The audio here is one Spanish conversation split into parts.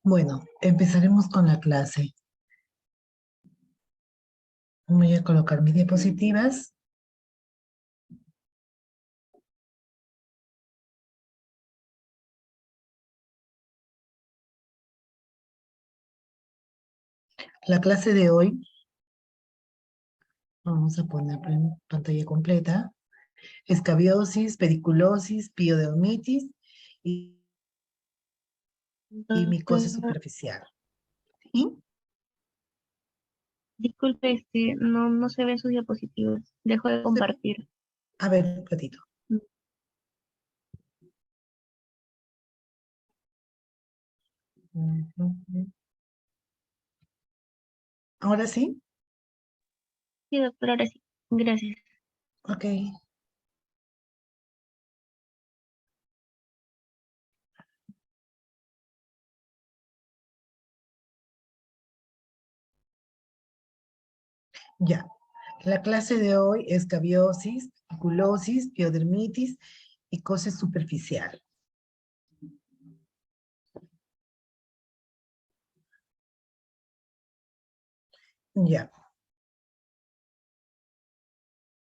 Bueno, empezaremos con la clase. Voy a colocar mis diapositivas. La clase de hoy, vamos a poner en pantalla completa, escabiosis, pediculosis, piodermitis y, y micosis superficial. ¿Y? Disculpe, no se ven sus diapositivas. Dejo de compartir. A ver, un ratito. ¿Ahora sí? Sí, doctor, ahora sí. Gracias. Ok. Ya. La clase de hoy es escabiosis, pediculosis, piodermitis y micosis superficial. Ya.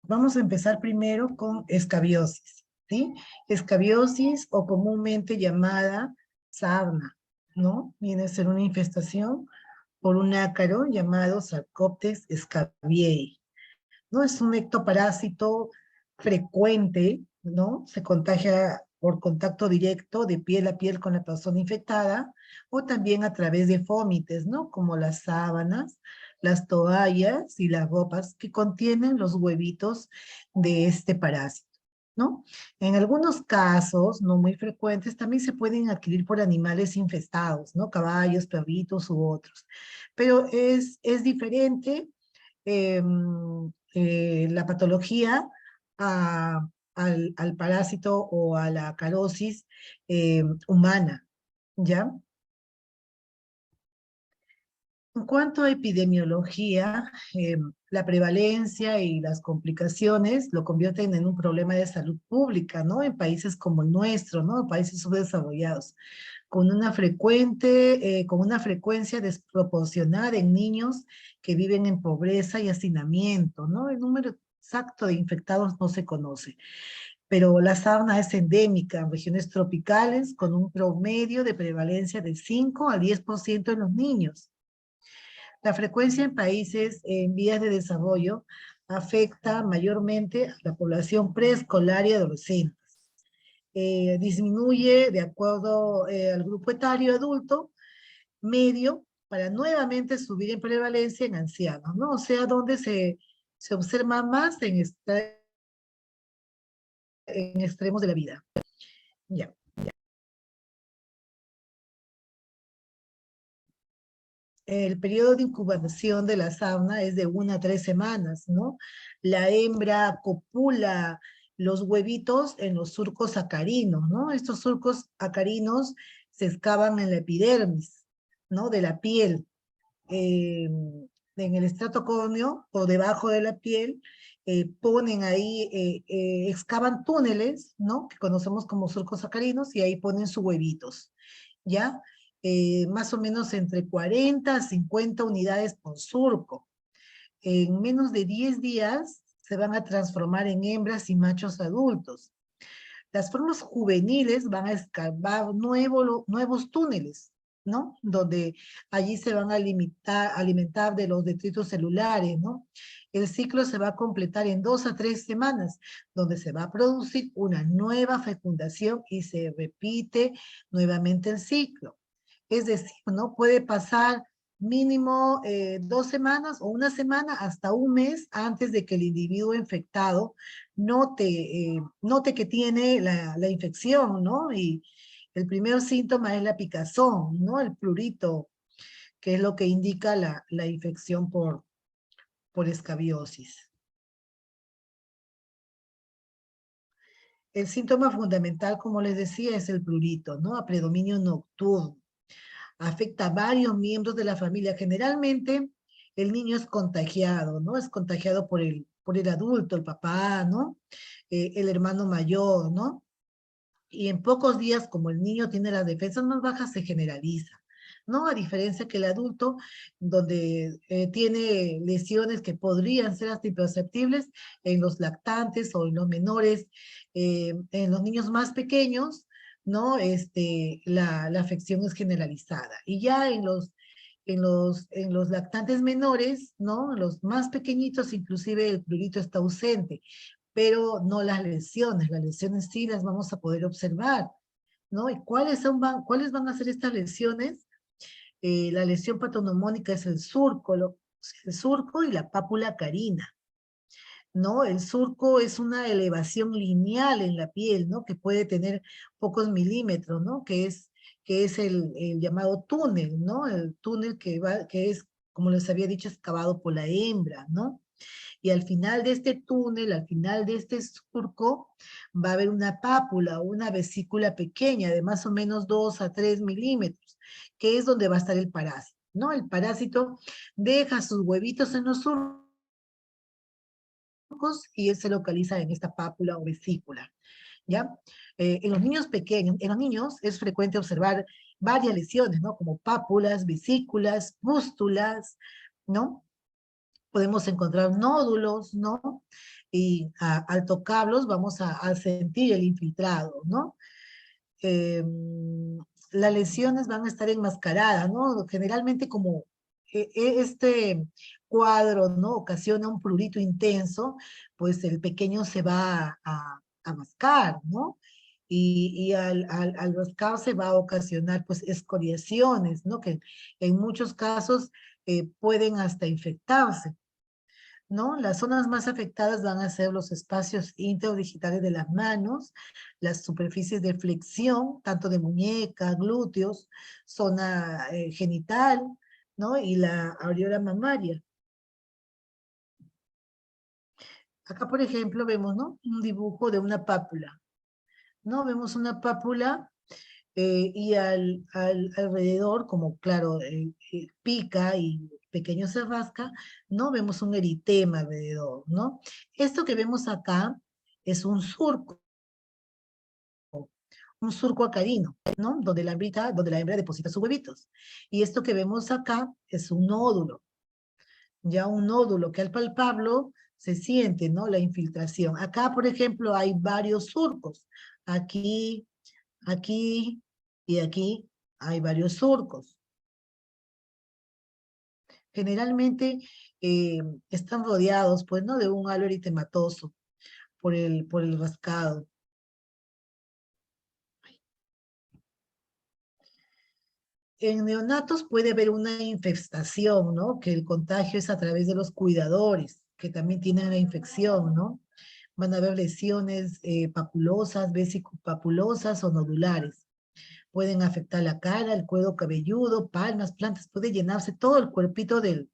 Vamos a empezar primero con escabiosis, ¿sí? Escabiosis o comúnmente llamada sarna, ¿no? Viene a ser una infestación por un ácaro llamado Sarcoptes scabiei, ¿no? Es un ectoparásito frecuente, ¿no? Se contagia por contacto directo de piel a piel con la persona infectada o también a través de fómites, ¿no? Como las sábanas, las toallas y las ropas que contienen los huevitos de este parásito, ¿no? En algunos casos, no muy frecuentes, también se pueden adquirir por animales infestados, ¿no? Caballos, perritos u otros. Pero es diferente eh, la patología al parásito o a la carosis humana, ¿ya? En cuanto a epidemiología, la prevalencia y las complicaciones lo convierten en un problema de salud pública, ¿no? En países como el nuestro, ¿no? Países subdesarrollados, con una frecuencia desproporcionada en niños que viven en pobreza y hacinamiento, ¿no? El número exacto de infectados no se conoce, pero la sarna es endémica en regiones tropicales con un promedio de prevalencia de 5 a 10% en los niños. La frecuencia en países en vías de desarrollo afecta mayormente a la población preescolar y adolescente. Disminuye de acuerdo al grupo etario adulto medio para nuevamente subir en prevalencia en ancianos, ¿no? O sea, donde se observa más en extremos de la vida. Ya. El periodo de incubación de la sauna es de 1 a 3 semanas, ¿no? La hembra copula los huevitos en los surcos acarinos, ¿no? Estos surcos acarinos se excavan en la epidermis, ¿no? De la piel. En el estrato córneo, por debajo de la piel, ponen ahí, excavan túneles, ¿no? Que conocemos como surcos sacarinos, y ahí ponen sus huevitos, ¿ya? Más o menos entre 40 a 50 unidades por surco. En menos de 10 días se van a transformar en hembras y machos adultos. Las formas juveniles van a excavar nuevos túneles, ¿no? Donde allí se van a alimentar de los detritos celulares, ¿no? El ciclo se va a completar en 2 a 3 semanas, donde se va a producir una nueva fecundación y se repite nuevamente el ciclo. Es decir, ¿no? Puede pasar mínimo 2 semanas o una semana hasta un mes antes de que el individuo infectado note que tiene la infección, ¿no? Y el primer síntoma es la picazón, ¿no? El prurito, que es lo que indica la infección por escabiosis. El síntoma fundamental, como les decía, es el prurito, ¿no? A predominio nocturno. Afecta a varios miembros de la familia. Generalmente el niño es contagiado, ¿no? Es contagiado por el adulto, el papá, ¿no? El hermano mayor, ¿no? Y en pocos días, como el niño tiene las defensas más bajas, se generaliza. ¿no? A diferencia que el adulto, donde tiene lesiones que podrían ser hasta imperceptibles en los lactantes o en los menores, en los niños más pequeños, ¿no? La afección es generalizada. Y ya en los lactantes menores, ¿no? Los más pequeñitos, inclusive el prurito está ausente, pero no las lesiones sí las vamos a poder observar, ¿no? ¿Y cuáles van a ser estas lesiones? La lesión patognomónica es el surco y la pápula carina, ¿no? El surco es una elevación lineal en la piel, ¿no? Que puede tener pocos milímetros, ¿no? Que es el llamado túnel, ¿no? El túnel que es, como les había dicho, excavado por la hembra, ¿no? Y al final de este túnel, al final de este surco, va a haber una pápula, una vesícula pequeña de más o menos 2 a 3 milímetros, que es donde va a estar el parásito, ¿no? El parásito deja sus huevitos en los surcos y él se localiza en esta pápula o vesícula, ¿ya? En los niños pequeños, en los niños es frecuente observar varias lesiones, ¿no? Como pápulas, vesículas, pústulas, ¿no? Podemos encontrar nódulos, ¿no? Y al tocarlos vamos a sentir el infiltrado, ¿no? Eh, las lesiones van a estar enmascaradas, ¿no? Generalmente como este cuadro, ¿no? Ocasiona un prurito intenso, pues el pequeño se va a mascar, ¿no? Y al rascar se va a ocasionar pues escoriaciones, ¿no? Que en muchos casos pueden hasta infectarse, ¿no? Las zonas más afectadas van a ser los espacios interdigitales de las manos, las superficies de flexión, tanto de muñeca, glúteos, zona genital, ¿no? Y la areola mamaria. Acá, por ejemplo, vemos, ¿no? Un dibujo de una pápula, ¿no? Vemos una pápula y alrededor, como claro, pica y pequeño se rasca, ¿no? Vemos un eritema alrededor, ¿no? Esto que vemos acá es un surco acarino, ¿no? Donde la hembra deposita sus huevitos. Y esto que vemos acá es un nódulo, ya un nódulo que al palparlo se siente, ¿no? La infiltración. Acá, por ejemplo, hay varios surcos. Aquí, aquí y aquí hay varios surcos. Generalmente eh, están rodeados, pues, ¿no? De un halo eritematoso por el rascado. En neonatos puede haber una infestación, ¿no? Que el contagio es a través de los cuidadores, que también la infección, ¿no? Van a haber lesiones papulosas, vesicopapulosas o nodulares. Pueden afectar la cara, el cuero cabelludo, palmas, plantas, puede llenarse todo el cuerpito del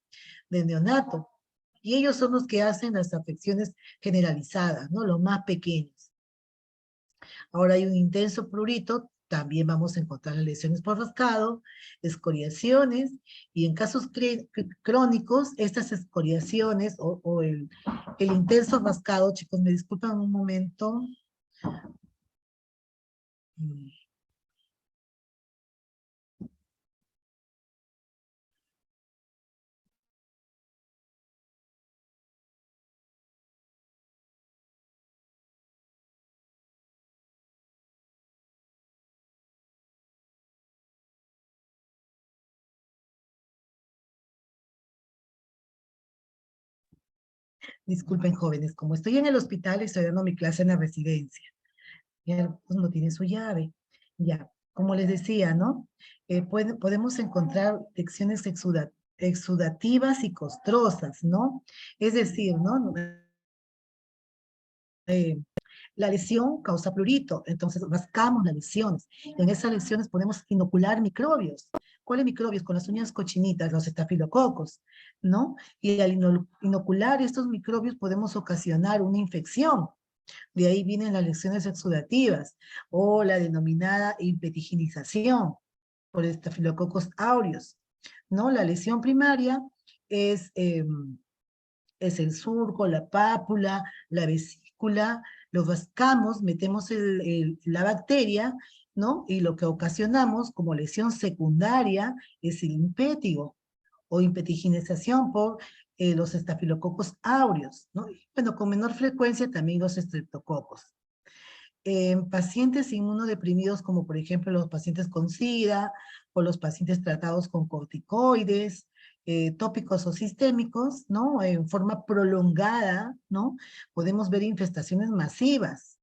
neonato. Y ellos son los que hacen las afecciones generalizadas, ¿no? Los más pequeños. Ahora hay un intenso prurito, también vamos a encontrar las lesiones por rascado, escoriaciones, y en casos crónicos, estas escoriaciones o el intenso rascado, chicos, me disculpan un momento. Disculpen, jóvenes, como estoy en el hospital, estoy dando mi clase en la residencia. Y pues no tiene su llave. Ya, como les decía, ¿no? Podemos encontrar lecciones exudativas y costrosas, ¿no? Es decir, ¿no? La lesión causa prurito, entonces rascamos las lesiones. En esas lesiones podemos inocular microbios. ¿Cuáles microbios? Con las uñas cochinitas, los estafilococos, ¿no? Y al inocular estos microbios podemos ocasionar una infección. De ahí vienen las lesiones exudativas o la denominada impetiginización por estafilococos aureus, ¿no? La lesión primaria es, eh, es el surco, la pápula, la vesícula, lo rascamos, metemos la bacteria ¿no? Y lo que ocasionamos como lesión secundaria es el impétigo o impetiginización por los estafilococos áureos, ¿no? Y, bueno, con menor frecuencia también los estreptococos. En pacientes inmunodeprimidos, como por ejemplo los pacientes con SIDA o los pacientes tratados con corticoides, tópicos o sistémicos, ¿no? En forma prolongada, ¿no? Podemos ver infestaciones masivas,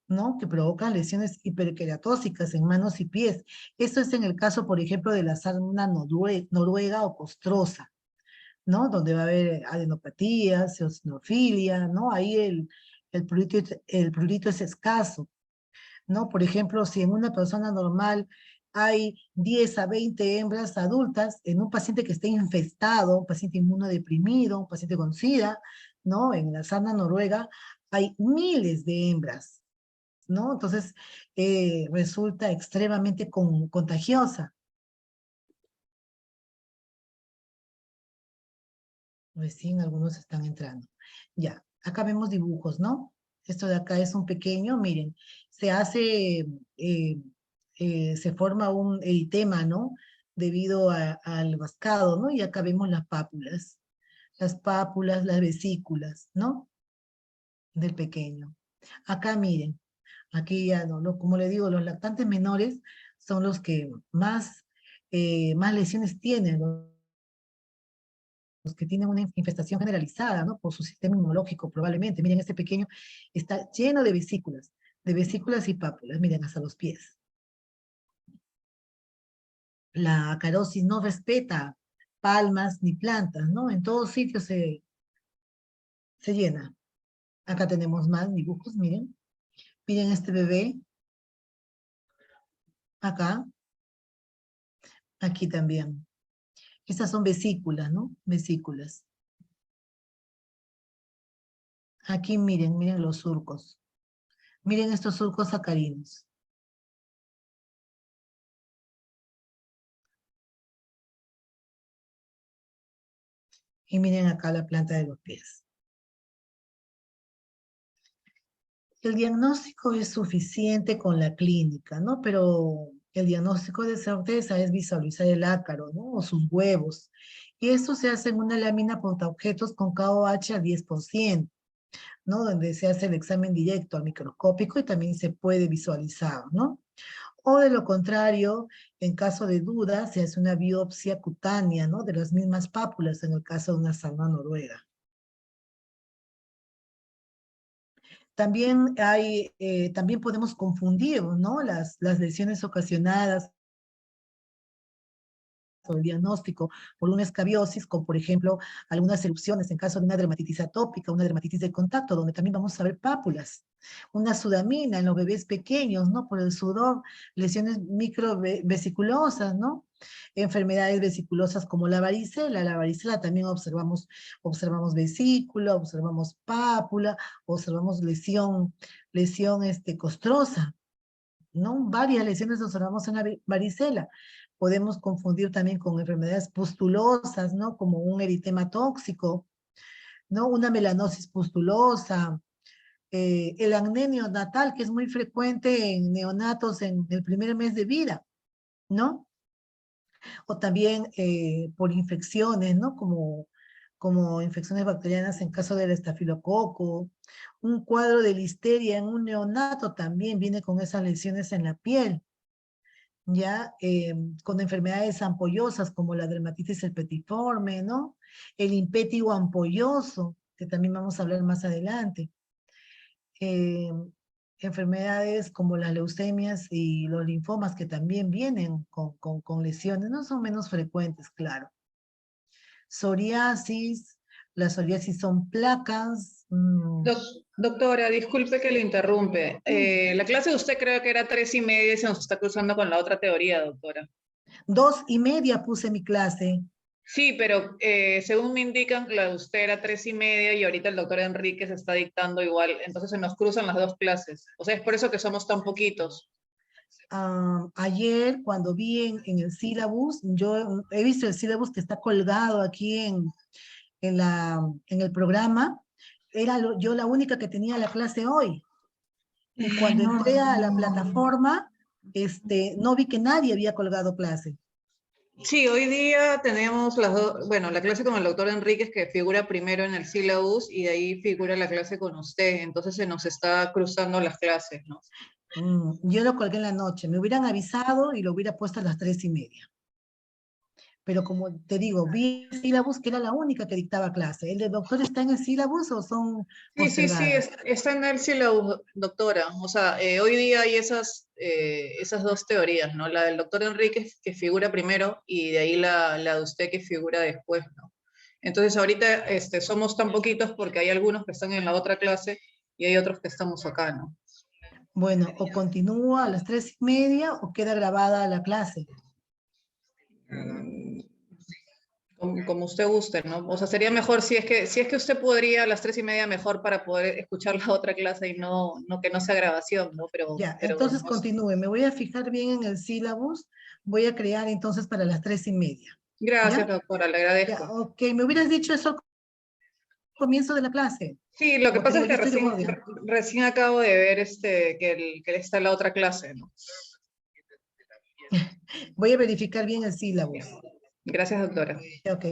¿no? Que provocan lesiones hiperqueratóxicas en manos y pies. Esto es en el caso, por ejemplo, de la sarna noruega o costrosa, ¿no? Donde va a haber adenopatías, eosinofilia, ¿no? Ahí el prurito es escaso, ¿no? Por ejemplo, si en una persona normal hay 10 a 20 hembras adultas, en un paciente que esté infestado, un paciente inmunodeprimido, un paciente con SIDA, ¿no? En la sarna noruega hay miles de hembras, ¿no? Entonces, resulta extremadamente contagiosa. Recién algunos están entrando. Ya, acá vemos dibujos, ¿no? Esto de acá es un pequeño, miren, se hace, se forma un eritema, ¿no? Debido al vascado, ¿no? Y acá vemos las pápulas, las vesículas, ¿no? Del pequeño. Acá miren, aquí ya, no, como le digo, los lactantes menores son los que más lesiones tienen, los que tienen una infestación generalizada, ¿no? Por su sistema inmunológico, probablemente. Miren, este pequeño está lleno de vesículas y pápulas, miren, hasta los pies. La acarosis no respeta palmas ni plantas, ¿no? En todos sitios se llena. Acá tenemos más dibujos, miren. Miren este bebé. Acá. Aquí también. Estas son vesículas, ¿no? Vesículas. Aquí miren, miren los surcos. Miren estos surcos sacarinos. Y miren acá la planta de los pies. El diagnóstico es suficiente con la clínica, ¿no? Pero el diagnóstico de certeza es visualizar el ácaro, ¿no? O sus huevos. Y esto se hace en una lámina portaobjetos con KOH a 10%, ¿no? Donde se hace el examen directo al microscópico y también se puede visualizar, ¿no? O de lo contrario, en caso de duda, se hace una biopsia cutánea, ¿no? De las mismas pápulas en el caso de una sarna noruega. También también podemos confundir, ¿no? Las lesiones ocasionadas o el diagnóstico por una escabiosis, con por ejemplo algunas erupciones en caso de una dermatitis atópica, una dermatitis de contacto, donde también vamos a ver pápulas, una sudamina en los bebés pequeños, ¿no? Por el sudor, lesiones microvesiculosas, ¿no? Enfermedades vesiculosas como la varicela también observamos vesícula, observamos pápula, observamos lesión costrosa, ¿no? Varias lesiones observamos en la varicela. Podemos confundir también con enfermedades pustulosas, ¿no? Como un eritema tóxico, ¿no? Una melanosis pustulosa, el acné neonatal, que es muy frecuente en neonatos en el primer mes de vida, ¿no? O también por infecciones, ¿no? Como infecciones bacterianas en caso del estafilococo. Un cuadro de listeria en un neonato también viene con esas lesiones en la piel, ya con enfermedades ampollosas como la dermatitis herpetiforme, ¿no? El impétigo ampolloso, que también vamos a hablar más adelante. Eh, Enfermedades como las leucemias y los linfomas que también vienen con lesiones, no son menos frecuentes, claro. Psoriasis, la psoriasis son placas. Doctora, disculpe que le interrumpe. La clase de usted creo que era 3:30 y se nos está cruzando con la otra teoría, doctora. 2:30 puse mi clase. Sí, pero según me indican, la de usted era 3:30 y ahorita el doctor Enrique se está dictando igual, entonces se nos cruzan las dos clases. O sea, es por eso que somos tan poquitos. Ayer cuando vi en el sílabus, yo he visto el sílabus que está colgado aquí en el programa, era yo la única que tenía la clase hoy. Y cuando entré a la plataforma, no vi que nadie había colgado clase. Sí, hoy día tenemos las dos, bueno, la clase con el doctor Enríquez que figura primero en el syllabus y de ahí figura la clase con usted, entonces se nos está cruzando las clases, ¿no? Yo lo colgué en la noche, me hubieran avisado y lo hubiera puesto a las 3:30. Pero como te digo, vi el sílabus que era la única que dictaba clase. ¿El del doctor está en el sílabus o son Sí, postergadas? está en el syllabus, doctora. O sea, hoy día hay esas dos teorías, ¿no? La del doctor Enríquez que figura primero y de ahí la de usted que figura después, ¿no? Entonces ahorita somos tan poquitos porque hay algunos que están en la otra clase y hay otros que estamos acá, ¿no? Bueno, o continúa a las 3:30 o queda grabada la clase. Como usted guste, ¿no? O sea, sería mejor si es que usted podría a las 3:30 mejor para poder escuchar la otra clase y no que no sea grabación, ¿no? Ya, Pero entonces no sé. continúe. Me voy a fijar bien en el sílabus. Voy a crear entonces para las 3:30. Gracias, ¿Ya? doctora, le Ya, agradezco. ok. Me hubieras dicho eso al comienzo de la clase. Sí, lo que Como te pasa digo, es yo que estoy de recién, guardia. recién acabo de ver que está en la otra clase, ¿no? Voy a verificar bien el sílabus. Gracias, doctora. Ok.